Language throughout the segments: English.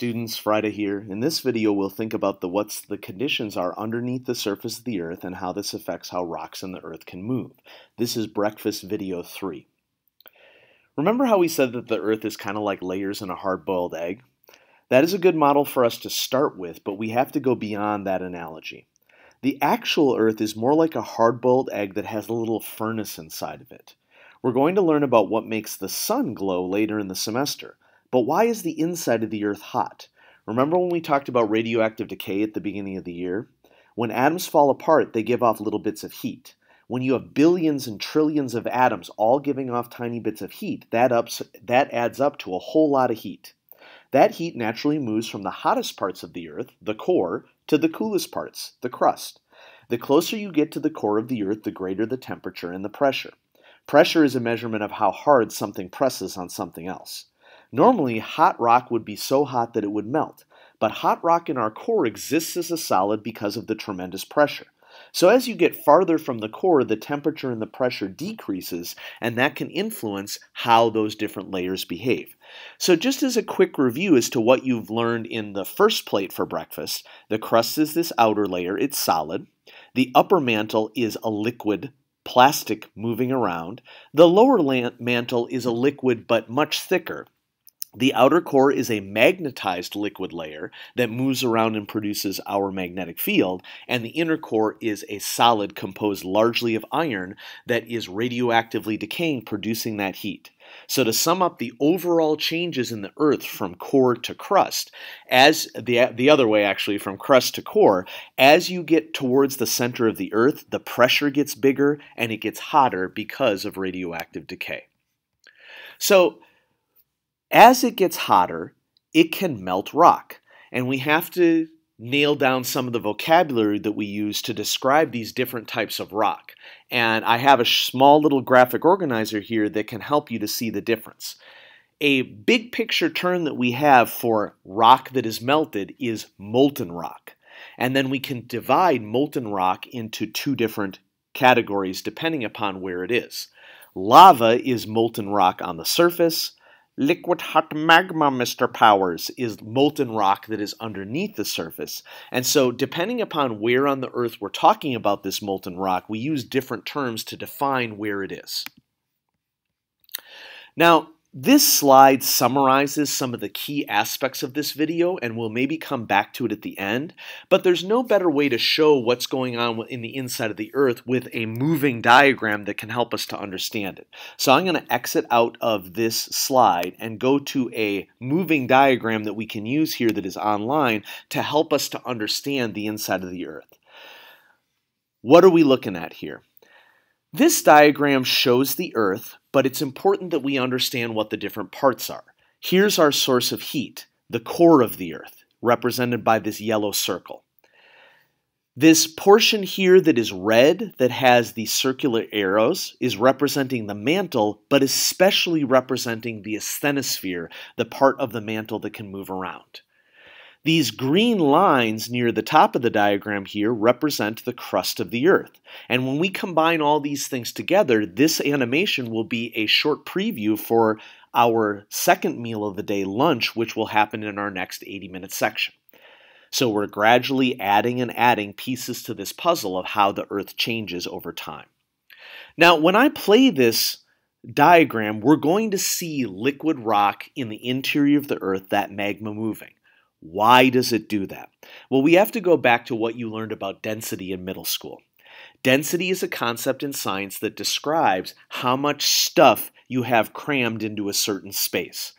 students, Friday here. In this video we'll think about what the conditions are underneath the surface of the earth and how this affects how rocks in the earth can move. This is breakfast video 3. Remember how we said that the earth is kind of like layers in a hard-boiled egg? That is a good model for us to start with, but we have to go beyond that analogy. The actual earth is more like a hard-boiled egg that has a little furnace inside of it. We're going to learn about what makes the sun glow later in the semester. But why is the inside of the earth hot? Remember when we talked about radioactive decay at the beginning of the year? When atoms fall apart, they give off little bits of heat. When you have billions and trillions of atoms all giving off tiny bits of heat, that adds up to a whole lot of heat. That heat naturally moves from the hottest parts of the earth, the core, to the coolest parts, the crust. The closer you get to the core of the earth, the greater the temperature and the pressure. Pressure is a measurement of how hard something presses on something else. Normally, hot rock would be so hot that it would melt, but hot rock in our core exists as a solid because of the tremendous pressure. So as you get farther from the core, the temperature and the pressure decreases, and that can influence how those different layers behave. So just as a quick review as to what you've learned in the first plate for breakfast, the crust is this outer layer, it's solid. The upper mantle is a liquid plastic moving around. The lower mantle is a liquid but much thicker. The outer core is a magnetized liquid layer that moves around and produces our magnetic field, and the inner core is a solid composed largely of iron that is radioactively decaying, producing that heat. So to sum up the overall changes in the earth from core to crust, as the other way actually, from crust to core, as you get towards the center of the earth, the pressure gets bigger and it gets hotter because of radioactive decay. So as it gets hotter, it can melt rock, and we have to nail down some of the vocabulary that we use to describe these different types of rock. And I have a small little graphic organizer here that can help you to see the difference. A big picture term that we have for rock that is melted is molten rock. And then we can divide molten rock into two different categories depending upon where it is. Lava is molten rock on the surface. Liquid hot magma, Mr. Powers, is molten rock that is underneath the surface. And so depending upon where on the earth we're talking about this molten rock, we use different terms to define where it is. Now, this slide summarizes some of the key aspects of this video, and we'll maybe come back to it at the end, but there's no better way to show what's going on in the inside of the earth with a moving diagram that can help us to understand it. So I'm going to exit out of this slide and go to a moving diagram that we can use here that is online to help us to understand the inside of the earth. What are we looking at here? This diagram shows the earth, but it's important that we understand what the different parts are. Here's our source of heat, the core of the earth, represented by this yellow circle. This portion here that is red, that has the circular arrows, is representing the mantle, but especially representing the asthenosphere, the part of the mantle that can move around. These green lines near the top of the diagram here represent the crust of the earth. And when we combine all these things together, this animation will be a short preview for our second meal of the day, lunch, which will happen in our next 80-minute section. So we're gradually adding and adding pieces to this puzzle of how the earth changes over time. Now, when I play this diagram, we're going to see liquid rock in the interior of the earth, that magma moving. Why does it do that? Well, we have to go back to what you learned about density in middle school. Density is a concept in science that describes how much stuff you have crammed into a certain space.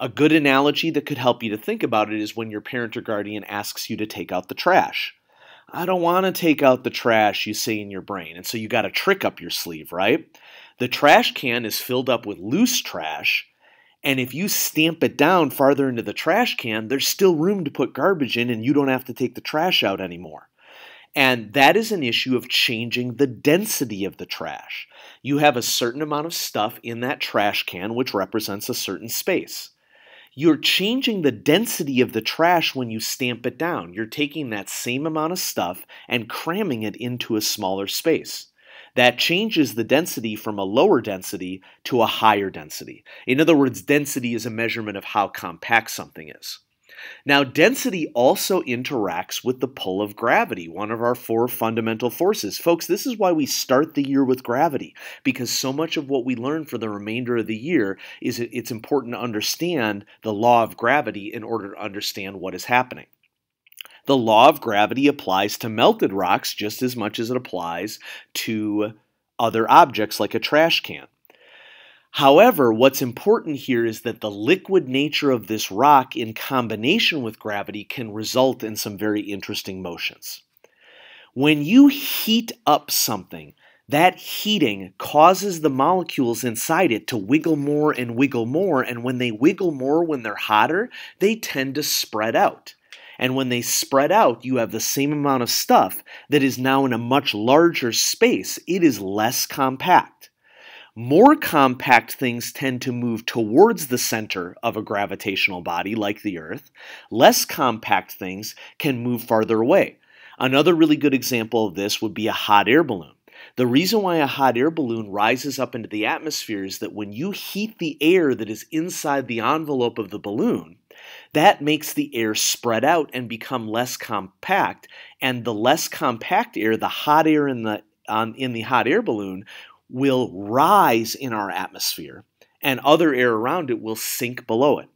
A good analogy that could help you to think about it is when your parent or guardian asks you to take out the trash. I don't want to take out the trash, you say in your brain, and so you got a trick up your sleeve, right? The trash can is filled up with loose trash, and if you stamp it down farther into the trash can, there's still room to put garbage in and you don't have to take the trash out anymore. And that is an issue of changing the density of the trash. You have a certain amount of stuff in that trash can which represents a certain space. You're changing the density of the trash when you stamp it down. You're taking that same amount of stuff and cramming it into a smaller space. That changes the density from a lower density to a higher density. In other words, density is a measurement of how compact something is. Now, density also interacts with the pull of gravity, one of our 4 fundamental forces. Folks, this is why we start the year with gravity, because so much of what we learn for the remainder of the year is it's important to understand the law of gravity in order to understand what is happening. The law of gravity applies to melted rocks just as much as it applies to other objects like a trash can. However, what's important here is that the liquid nature of this rock in combination with gravity can result in some very interesting motions. When you heat up something, that heating causes the molecules inside it to wiggle more, and when they wiggle more when they're hotter, they tend to spread out. And when they spread out, you have the same amount of stuff that is now in a much larger space. It is less compact. More compact things tend to move towards the center of a gravitational body like the Earth. Less compact things can move farther away. Another really good example of this would be a hot air balloon. The reason why a hot air balloon rises up into the atmosphere is that when you heat the air that is inside the envelope of the balloon, that makes the air spread out and become less compact, and the less compact air, the hot air in the hot air balloon, will rise in our atmosphere, and other air around it will sink below it.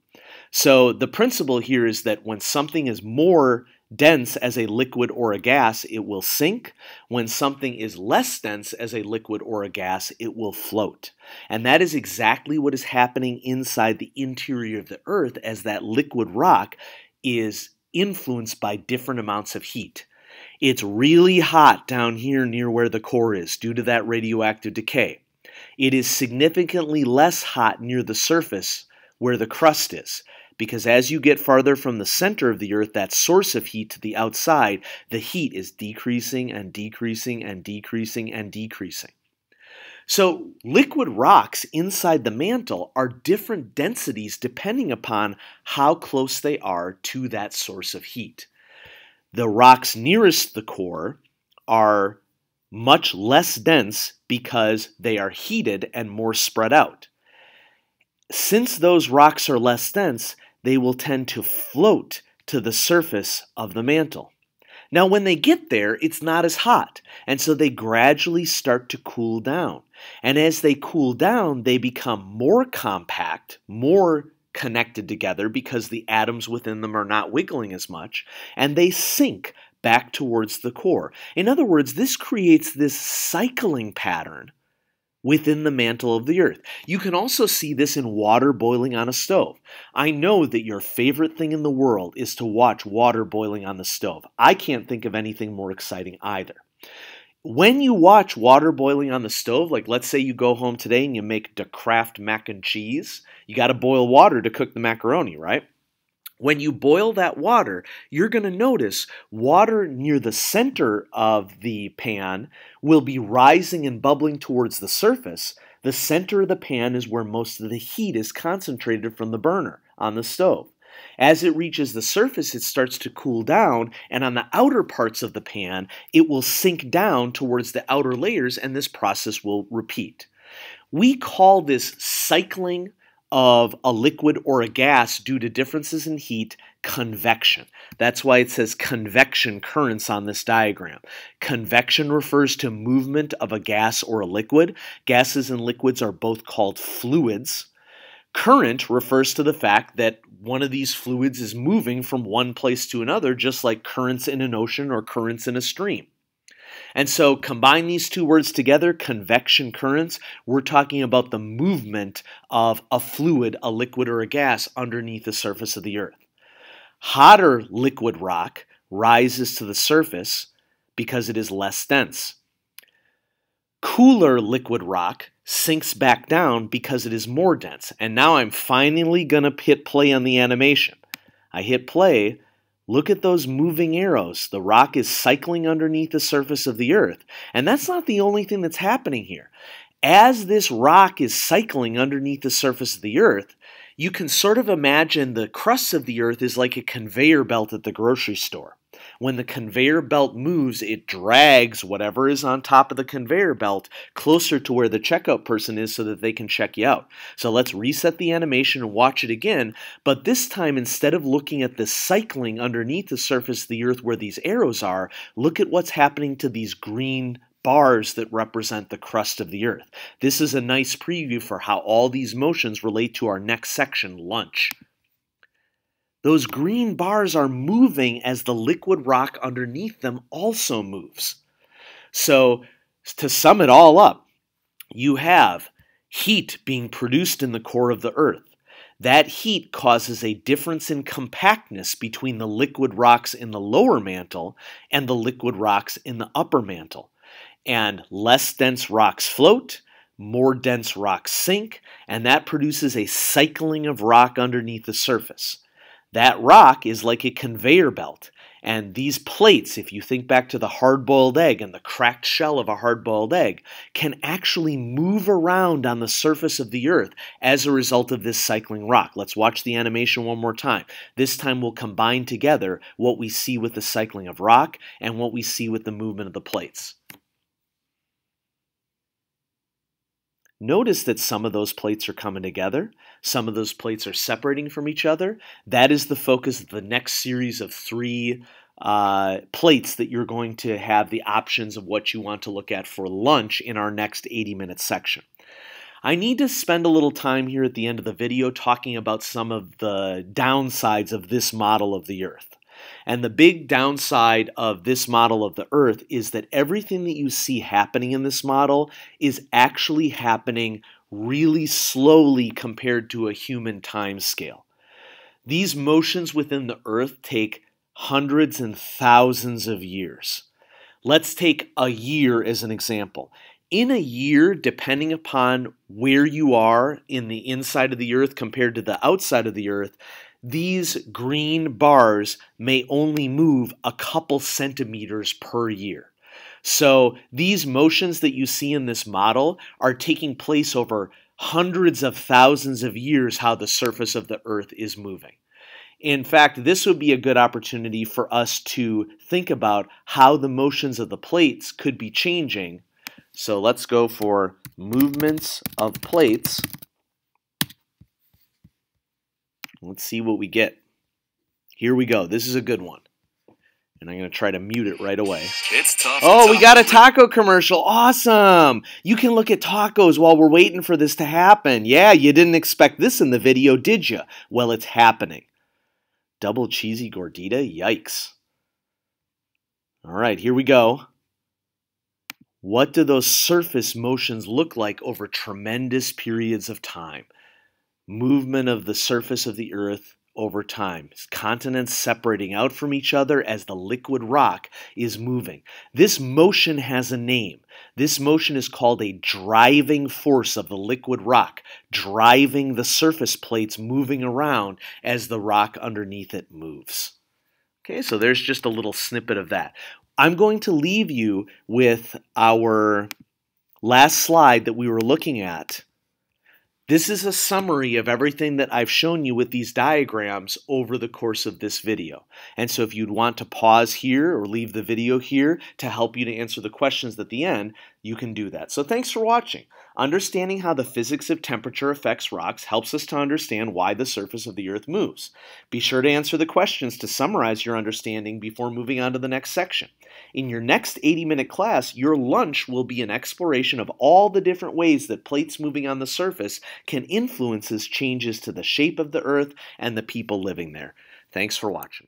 So the principle here is that when something is more dense as a liquid or a gas, it will sink. When something is less dense as a liquid or a gas, it will float. And that is exactly what is happening inside the interior of the Earth as that liquid rock is influenced by different amounts of heat. It's really hot down here near where the core is due to that radioactive decay. It is significantly less hot near the surface where the crust is, because as you get farther from the center of the Earth, that source of heat to the outside, the heat is decreasing and decreasing and decreasing and decreasing. So liquid rocks inside the mantle are different densities depending upon how close they are to that source of heat. The rocks nearest the core are much less dense because they are heated and more spread out. Since those rocks are less dense, they will tend to float to the surface of the mantle. Now, when they get there, it's not as hot, and so they gradually start to cool down. And as they cool down, they become more compact, more connected together because the atoms within them are not wiggling as much, and they sink back towards the core. In other words, this creates this cycling pattern within the mantle of the Earth. You can also see this in water boiling on a stove. I know that your favorite thing in the world is to watch water boiling on the stove. I can't think of anything more exciting either. When you watch water boiling on the stove, like let's say you go home today and you make the Kraft mac and cheese, you got to boil water to cook the macaroni, right? When you boil that water, you're going to notice water near the center of the pan will be rising and bubbling towards the surface. The center of the pan is where most of the heat is concentrated from the burner on the stove. As it reaches the surface, it starts to cool down, and on the outer parts of the pan, it will sink down towards the outer layers, and this process will repeat. We call this cycling of a liquid or a gas due to differences in heat convection. That's why it says convection currents on this diagram. Convection refers to movement of a gas or a liquid. Gases and liquids are both called fluids. Current refers to the fact that one of these fluids is moving from one place to another, just like currents in an ocean or currents in a stream. And so combine these two words together, convection currents, we're talking about the movement of a fluid, a liquid, or a gas underneath the surface of the Earth. Hotter liquid rock rises to the surface because it is less dense. Cooler liquid rock sinks back down because it is more dense. And now I'm finally going to hit play on the animation. I hit play. Look at those moving arrows. The rock is cycling underneath the surface of the Earth. And that's not the only thing that's happening here. As this rock is cycling underneath the surface of the Earth, you can sort of imagine the crust of the Earth is like a conveyor belt at the grocery store. When the conveyor belt moves, it drags whatever is on top of the conveyor belt closer to where the checkout person is so that they can check you out. So let's reset the animation and watch it again, but this time instead of looking at the cycling underneath the surface of the earth where these arrows are, look at what's happening to these green bars that represent the crust of the earth. This is a nice preview for how all these motions relate to our next section, lunch. Those green bars are moving as the liquid rock underneath them also moves. So, to sum it all up, you have heat being produced in the core of the earth. That heat causes a difference in compactness between the liquid rocks in the lower mantle and the liquid rocks in the upper mantle. And less dense rocks float, more dense rocks sink, and that produces a cycling of rock underneath the surface. That rock is like a conveyor belt, and these plates, if you think back to the hard-boiled egg and the cracked shell of a hard-boiled egg, can actually move around on the surface of the earth as a result of this cycling rock. Let's watch the animation one more time. This time we'll combine together what we see with the cycling of rock and what we see with the movement of the plates. Notice that some of those plates are coming together, some of those plates are separating from each other. That is the focus of the next series of 3 plates that you're going to have the options of what you want to look at for lunch in our next 80-minute section. I need to spend a little time here at the end of the video talking about some of the downsides of this model of the Earth. And the big downside of this model of the Earth is that everything that you see happening in this model is actually happening really slowly compared to a human time scale. These motions within the Earth take hundreds and thousands of years. Let's take a year as an example. In a year, depending upon where you are in the inside of the Earth compared to the outside of the Earth, these green bars may only move a couple centimeters per year. So these motions that you see in this model are taking place over hundreds of thousands of years how the surface of the Earth is moving. In fact, this would be a good opportunity for us to think about how the motions of the plates could be changing. So let's go for movements of plates. Let's see what we get. Here we go. This is a good one. And I'm going to try to mute it right away. It's tough. Oh, we got a taco commercial. Awesome. You can look at tacos while we're waiting for this to happen. Yeah, you didn't expect this in the video, did you? Well, it's happening. Double cheesy gordita? Yikes. All right, here we go. What do those surface motions look like over tremendous periods of time? Movement of the surface of the Earth over time. Continents separating out from each other as the liquid rock is moving. This motion has a name. This motion is called a driving force of the liquid rock, driving the surface plates moving around as the rock underneath it moves. Okay, so there's just a little snippet of that. I'm going to leave you with our last slide that we were looking at. This is a summary of everything that I've shown you with these diagrams over the course of this video. And so if you'd want to pause here or leave the video here to help you to answer the questions at the end, you can do that. So thanks for watching. Understanding how the physics of temperature affects rocks helps us to understand why the surface of the Earth moves. Be sure to answer the questions to summarize your understanding before moving on to the next section. In your next 80-minute class, your lunch will be an exploration of all the different ways that plates moving on the surface can influence changes to the shape of the Earth and the people living there. Thanks for watching.